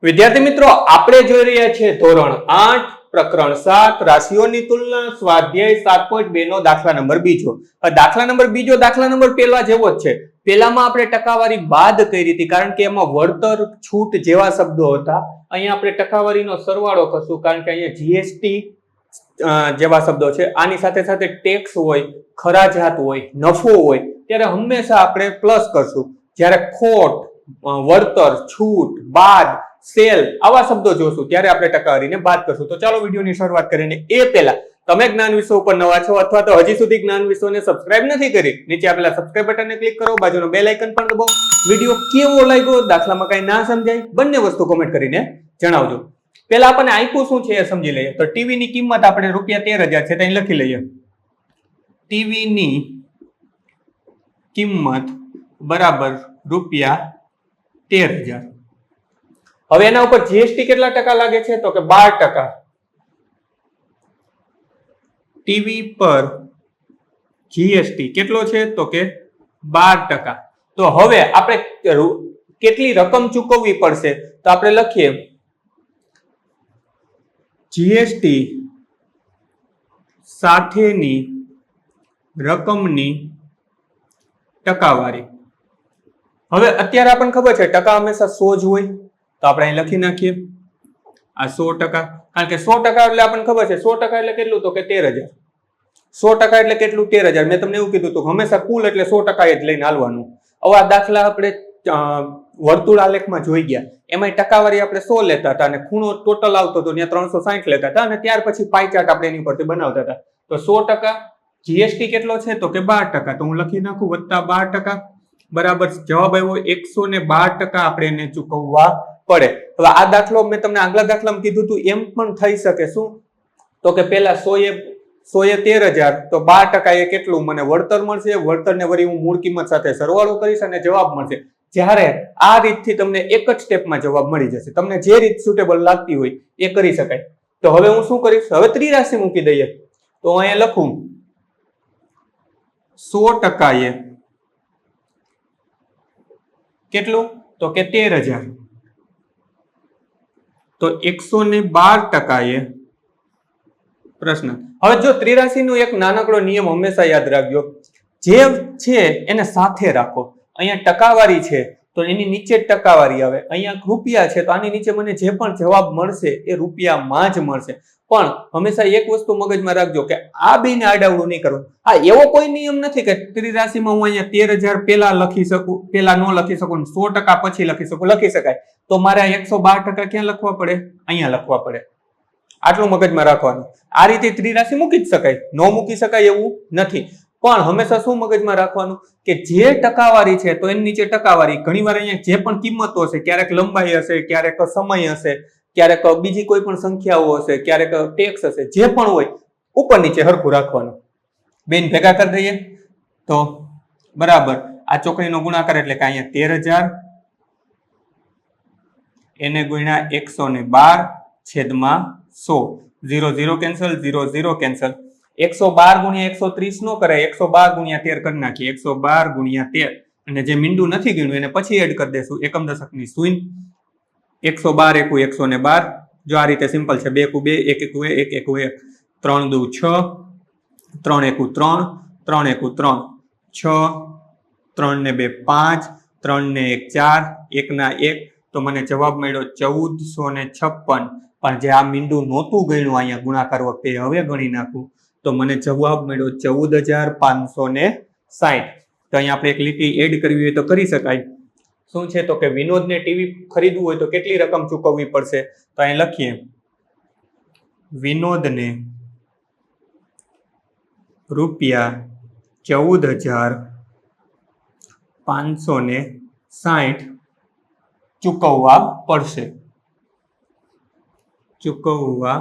વિદ્યાર્થી મિત્રો, આપણે જોઈ રહ્યા છીએ ધોરણ 8 પ્રકરણ 7 રાશિઓની તુલના સ્વાધ્યાય 7.2 નો દાખલા નંબર બીજો. દાખલા નંબર બીજો દાખલા નંબર પહેલા જેવો જ છે. પહેલામાં આપણે ટકાવારી બાદ કરી હતી કારણ કે એમાં વળતર, છૂટ જેવા શબ્દો હતા. અહીંયા આપણે ટકાવારીનો સરવાળો કરશું કારણ કે અહીંયા જીએસટી જેવા શબ્દો છે. આની સાથે સાથે ટેક્સ હોય, ખરાજાત હોય, નફો હોય ત્યારે હંમેશા આપણે પ્લસ કરશું. જ્યારે ખોટ, વળતર, છૂટ, બાદ, સેલ આવા શબ્દો જોશું ત્યારે આપણે ટકાવારીને બાદ કરશું. તો ચાલો વિડીયોની શરૂઆત કરીને એ પહેલા તમે જ્ઞાન વિશ્વ ઉપર નવા છો અથવા તો હજી સુધી જ્ઞાન વિશ્વને સબસ્ક્રાઇબ નથી કરી, નીચે આપેલા સબસ્ક્રાઇબ બટનને ક્લિક કરો, બાજુનો બેલ આઇકન પણ દબાવો. વિડીયો કેવો લાગ્યો, દાખલામાં કઈ ના સમજાય, બંને વસ્તુ કોમેન્ટ કરીને જણાવજો. પહેલા આપણને આપ્યું શું છે એ સમજી લઈએ. તો ટીવી ની કિંમત આપણે ₹13,000 છે, ત્યાં લખી લઈએ. ટીવી ની કિંમત બરાબર ₹13,000. હવે એના ઉપર જીએસટી કેટલા ટકા લાગે છે? તો કે 12%. ટીવી પર જીએસટી કેટલો છે? તો કે 12%. તો હવે આપણે કેટલી રકમ ચૂકવવી પડશે? તો આપણે લખીએ જીએસટી સાથેની રકમની ટકાવારી. હવે અત્યારે આપણને ખબર છે ટકા હંમેશા 100 જ હોય, તો આપણે અહીં લખી નાખીએ આ 100%. કારણ કે 100% એટલે આપણને ખબર છે 100% એટલે કેટલું? તો કે 13,000. 100% એટલે કેટલું? 13,000. મેં તમને એવું કીધું હતું હંમેશા કુલ એટલે 100% જ લઈને હાલવાનું. હવે આ દાખલા આપણે વર્તુળ આલેખમાં જોઈ ગયા, એમાં ટકાવારી આપણે 100 લેતા હતા અને ખૂણો ટોટલ આવતો હતો ત્યાં 360 લેતા હતા અને ત્યાર પછી પાઈ ચાર્ટ આપણે એની પરથી બનાવતા હતા. તો 100% જીએસટી કેટલો છે? તો કે 12%. તો હું લખી નાખું +12% બરાબર જવાબ આવ્યો 112% આપણે એને ચૂકવવા પડે. હવે આ દાખલો મેં તમને આગલા દાખલામાં કીધું હતું એમ પણ થઈ શકે. શું? તો કે પહેલા 100 એ 13,000 તો 12% એ કેટલું મને વળતર મળશે. વળતરને વળી હું મૂળ કિંમત સાથે સરવાળો કરીશ અને જવાબ મળશે. જ્યારે આ રીતથી તમને એક જ સ્ટેપમાં જવાબ મળી જશે. તમને જે રીત સુટેબલ લાગતી હોય એ કરી શકાય. તો હવે હું શું કરીશ? હવે ત્રિરાશિ મૂકી દઈએ. તો અહીંયા લખું 100% એ કેટલું? તો કે 13,000. તો 112% એ પ્રશ્ન. હવે જો ત્રિરાશિનો એક નાનકડો નિયમ હંમેશા યાદ રાખજો, જે છે એને સાથે રાખો. અહીંયા ટકાવારી છે તો એની નીચે ટકાવારી આવે. અહીંયા રૂપિયા છે તો આની નીચે મને જે પણ જવાબ મળશે એ રૂપિયામાં જ મળશે. પણ હંમેશા એક વસ્તુ મગજમાં રાખજો કે આ બેને આડાવડું નહીં કરવું. હા, એવો કોઈ નિયમ નથી કે ત્રિરાશિમાં હું અહીંયા 13,000 પહેલા લખી શકું, પહેલા ન લખી શકું, 100% પછી લખી શકું. લખી શકાય. તો મારે 112% ક્યાં લખવા પડે? અહીંયા લખવા પડે. આટલું મગજમાં રાખવાનું. આ રીતે ત્રિરાશિ મૂકી જ શકાય, ન મૂકી શકાય એવું નથી. પણ હંમેશા શું મગજમાં રાખવાનું કે જે ટકાવારી છે તો એની નીચે ટકાવારી. ઘણીવાર અહીંયા જે પણ કિંમતો હશે, ક્યારેક લંબાઈ હશે, ક્યારેક સમય હશે, ક્યારેક બીજી કોઈ પણ સંખ્યાઓ હશે, ક્યારેક ટેક્સ હશે, જે પણ હોય ઉપર નીચે હરખું રાખવાનું. બેન ભેગા કરી દઈએ તો બરાબર આ ચોકડીનો ગુણાકાર એટલે કે અહીંયા 13,000 એને ગુણ્યા 112/100. 0 0 કેન્સલ, 0 0 કેન્સલ. 112 × 130 નો કરાય, 112 × 13 કરી નાખીએ. 112 × 13 અને જે મીંડું નથી ગણ્યું એને પછી એડ કરી દેશું. એકમ દશકની શૂન્ય. 112 × 1 112. જો આ રીતે સિમ્પલ છે. 2 × 2 1 × 1 1 × 1 3 × 2 6 3 × 1 3 3 × 3 6 3 ને 2 5 3 ને 1 4 1 ના 1. તો મને જવાબ મળ્યો 1456. પણ જે આ મીંડું નહોતું ગણ્યું અહીંયા ગુણાકાર વખતે હવે ગણી નાખું તો મને જવાબ મળ્યો 14,560. તો અહીંયા આપણે એક લીટી એડ કરવી હોય તો કરી શકાય. શું છે? તો કે વિનોદને ટીવી ખરીદવું હોય તો કેટલી રકમ ચૂકવવી પડશે? તો અહીં લખીએ વિનોદને ₹14,560 ચૂકવવા પડશે. ચૂકવવા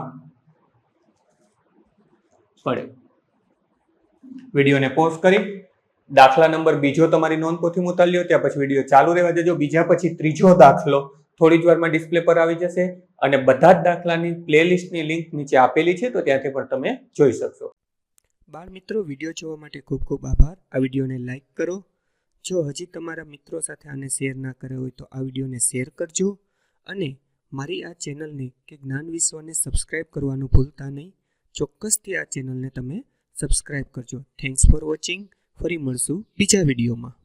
પડે. વિડીયોને પોઝ કરી દાખલા નંબર બીજો તમારી નોંધપોથીમાં ઉતારી લ્યો. ત્યાં પછી વિડીયો ચાલુ રહેવા દેજો. બીજા પછી ત્રીજો દાખલો થોડી જ વારમાં ડિસ્પ્લે પર આવી જશે અને બધા જ દાખલાની પ્લેલિસ્ટની લિંક નીચે આપેલી છે, તો ત્યાંથી પણ તમે જોઈ શકશો. બાળ મિત્રો, વિડીયો જોવા માટે ખૂબ ખૂબ આભાર. આ વિડીયોને લાઈક કરો, જો હજી તમારા મિત્રો સાથે આને શેર ના કર્યો હોય તો આ વિડીયોને શેર કરજો અને મારી આ ચેનલને કે જ્ઞાન વિશ્વને સબસ્ક્રાઇબ કરવાનું ભૂલતા નહીં. ચોક્કસથી આ ચેનલને તમે સબસ્ક્રાઇબ કરજો. Thanks for watching. ફરી મળશું બીજા વિડીયોમાં.